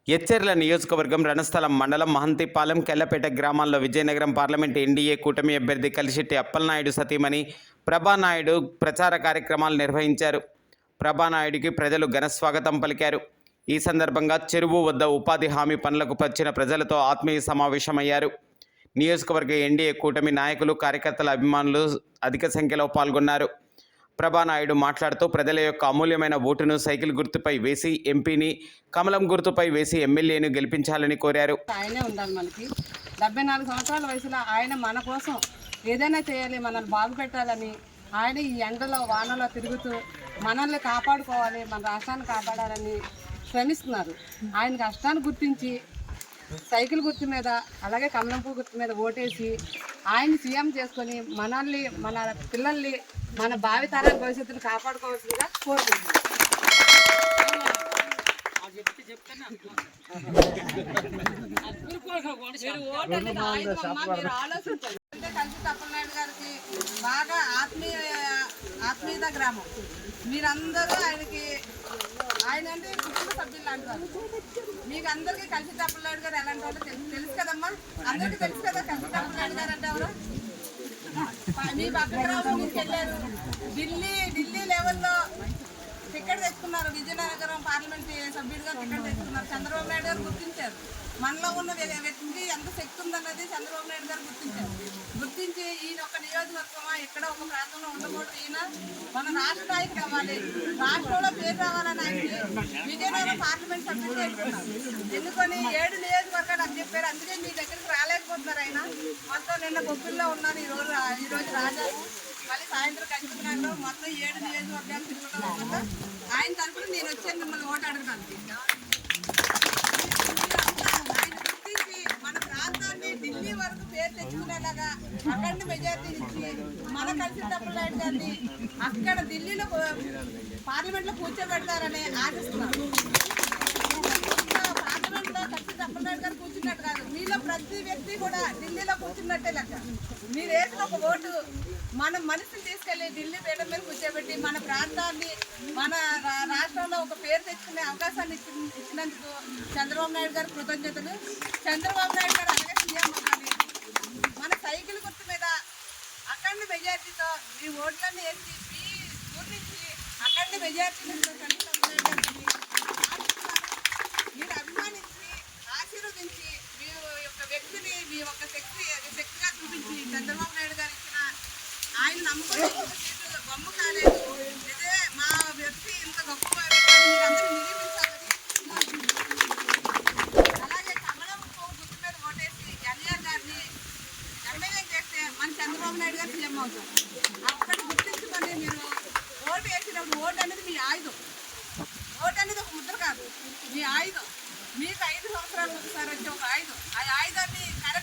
ఎచ్చెర్ల నియోజకవర్గం రణస్థలం మండలం మహంతిపాలెం కెల్లపేట గ్రామాల్లో విజయనగరం పార్లమెంట్ ఎన్డీఏ కూటమి అభ్యర్థి కలిశెట్టి అప్పలనాయుడు సతీమణి ప్రభానాయుడు ప్రచార కార్యక్రమాలు నిర్వహించారు. ప్రభానాయుడికి ప్రజలు ఘన స్వాగతం పలికారు. ఈ సందర్భంగా చెరువు వద్ద ఉపాధి హామీ పనులకు వచ్చిన ప్రజలతో ఆత్మీయ సమావేశమయ్యారు. నియోజకవర్గ ఎన్డీఏ కూటమి నాయకులు, కార్యకర్తల, అభిమానులు అధిక సంఖ్యలో పాల్గొన్నారు. ప్రభానాయుడు మాట్లాడుతూ ప్రజల యొక్క అమూల్యమైన ఓటును సైకిల్ గుర్తుపై వేసి ఎంపీని, కమలం గుర్తుపై వేసి ఎమ్మెల్యేను గెలిపించాలని కోరారు. ఆయనే ఉండాలి. మనకి 74 సంవత్సరాల వయసులో ఆయన మన కోసం ఏదైనా చేయాలి, మనల్ని బాగు పెట్టాలని ఆయన ఈ ఎండలో వానలో తిరుగుతూ మనల్ని కాపాడుకోవాలి, మన రాష్ట్రాన్ని కాపాడాలని శ్రమిస్తున్నారు. ఆయన కష్టాన్ని గుర్తించి సైకిల్ గుర్తు మీద అలాగే కమలం పువ్వు గుర్తు మీద ఓటేసి ఆయన్ని సీఎం చేసుకొని మనల్ని, మన పిల్లల్ని, మన భావితరాల భవిష్యత్తును కాపాడుకోవాల్సిందిగా కోరుకుంటున్నాం. కలిశెట్టి అప్పలనాయుడు గారికి బాగా ఆత్మీయత గ్రామం. మీరందరూ ఆయన అంటే కుటుంబ సభ్యులు అంటారు. మీకు అందరికీ కలిశెట్టి అప్పలనాయుడు గారు ఎలాంటి వాళ్ళు తెలుసు కదమ్మా, అందరికీ తెలుసు కదా. కలిశెట్టి అప్పలనాయుడు గారు అంటే ఎవరు? మీ పక్క గ్రామం నుంచి వెళ్ళారు, ఢిల్లీ లెవెల్లో టికెట్ తెచ్చుకున్నారు. విజయనగరం పార్లమెంట్ సభ్యుడిగా టికెట్ తెచ్చుకున్నారు. చంద్రబాబు నాయుడు గారు గుర్తించారు. మనలో ఉన్న వ్యక్తికి ఎంత శక్తి ఉందన్నది చంద్రబాబు నాయుడు గారు గుర్తించి ఈయన ఒక నియోజకవర్గమా ఎక్కడ ఒక ప్రాంతంలో ఉండకూడదు, ఈయన మన రాష్ట్ర నాయకుడు అవ్వాలి, రాష్ట్రంలో పేరు రావాలని ఆయనకి విజయనగరం పార్లమెంట్ సభ్యులు చేసుకున్నారు. ఎందుకని 7 నియోజకవర్గాలు అని చెప్పారు. అందుకే మీ దగ్గరికి రాలేకపోతున్నారు. ఆయన మొత్తం నిన్న బొబ్బుల్లో ఉన్నారు, ఈరోజు రాజాను, మళ్ళీ సాయంత్రం కలుసుకున్నారు. మొత్తం 7 నియోజకవర్గాలు తిరుగుతూ వల్ల ఆయన తరఫున నేను వచ్చాను మిమ్మల్ని ఓటు అడగడానికి. ఆయన గుర్తించి మన ప్రాంతాన్ని ఢిల్లీ వరకు పేరు తెచ్చుకునేలాగా అఖండ మెజార్టీ ఇచ్చి మన కలిశెట్టి అప్పలనాయుడు గారిని అక్కడ ఢిల్లీలో పార్లమెంట్లో కూర్చోబెడతారని ఆశిస్తున్నారు. పార్లమెంట్లో కలిశెట్టి అప్పలనాయుడు గారు కూర్చున్నట్టు కాదు, మీలో ప్రతి వ్యక్తి కూడా ఢిల్లీలో కూర్చున్నట్టే లెక్క. మీరు వేసిన ఒక ఓటు మన మనసుని తీసుకెళ్లి ఢిల్లీ పీఠం మీద కూర్చోబెట్టి మన ప్రాంతాన్ని, మన రాష్ట్రంలో ఒక పేరు తెచ్చుకునే అవకాశాన్ని ఇచ్చినందుకు చంద్రబాబు నాయుడు గారు కృతజ్ఞతలు. చంద్రబాబు నాయుడు గారు అలాగే సీఎం అవ్వాలి. మన సైకిల్ గుర్తు మీద అఖండ మెజార్టీతో మీ ఓట్లన్నీ వేసి మీ గురించి అఖండ మెజార్టీని మీరు అభిమానించి ఆశీర్వదించి మీ యొక్క వ్యక్తిని, మీ యొక్క శక్తిగా చూపించి చంద్రబాబు నాయుడు గారు ఇచ్చిన ఆయన నమ్మకం బొమ్మ కాలేదు. ఇదే మా వ్యక్తి ఇంత గొప్ప మీరందరూ నిరూపించాలని, అలాగే కమలం గుర్తు మీద ఓటేసి ఎన్ఆర్ గారిని ఎమ్మెల్యే చేస్తే మన చంద్రబాబు నాయుడు గారు సీఎం అవుతారు. అక్కడ గుర్తించుకొని మీరు ఓటు వేసినప్పుడు ఓటు అనేది మీ ఆయుధం. ఓటు అనేది ఒక ముద్ర కాదు, మీ ఆయుధం. మీకు 5 సంవత్సరాలు ఒకసారి వచ్చే ఒక ఆయుధం. ఆ ఆయుధాన్ని కరెక్ట్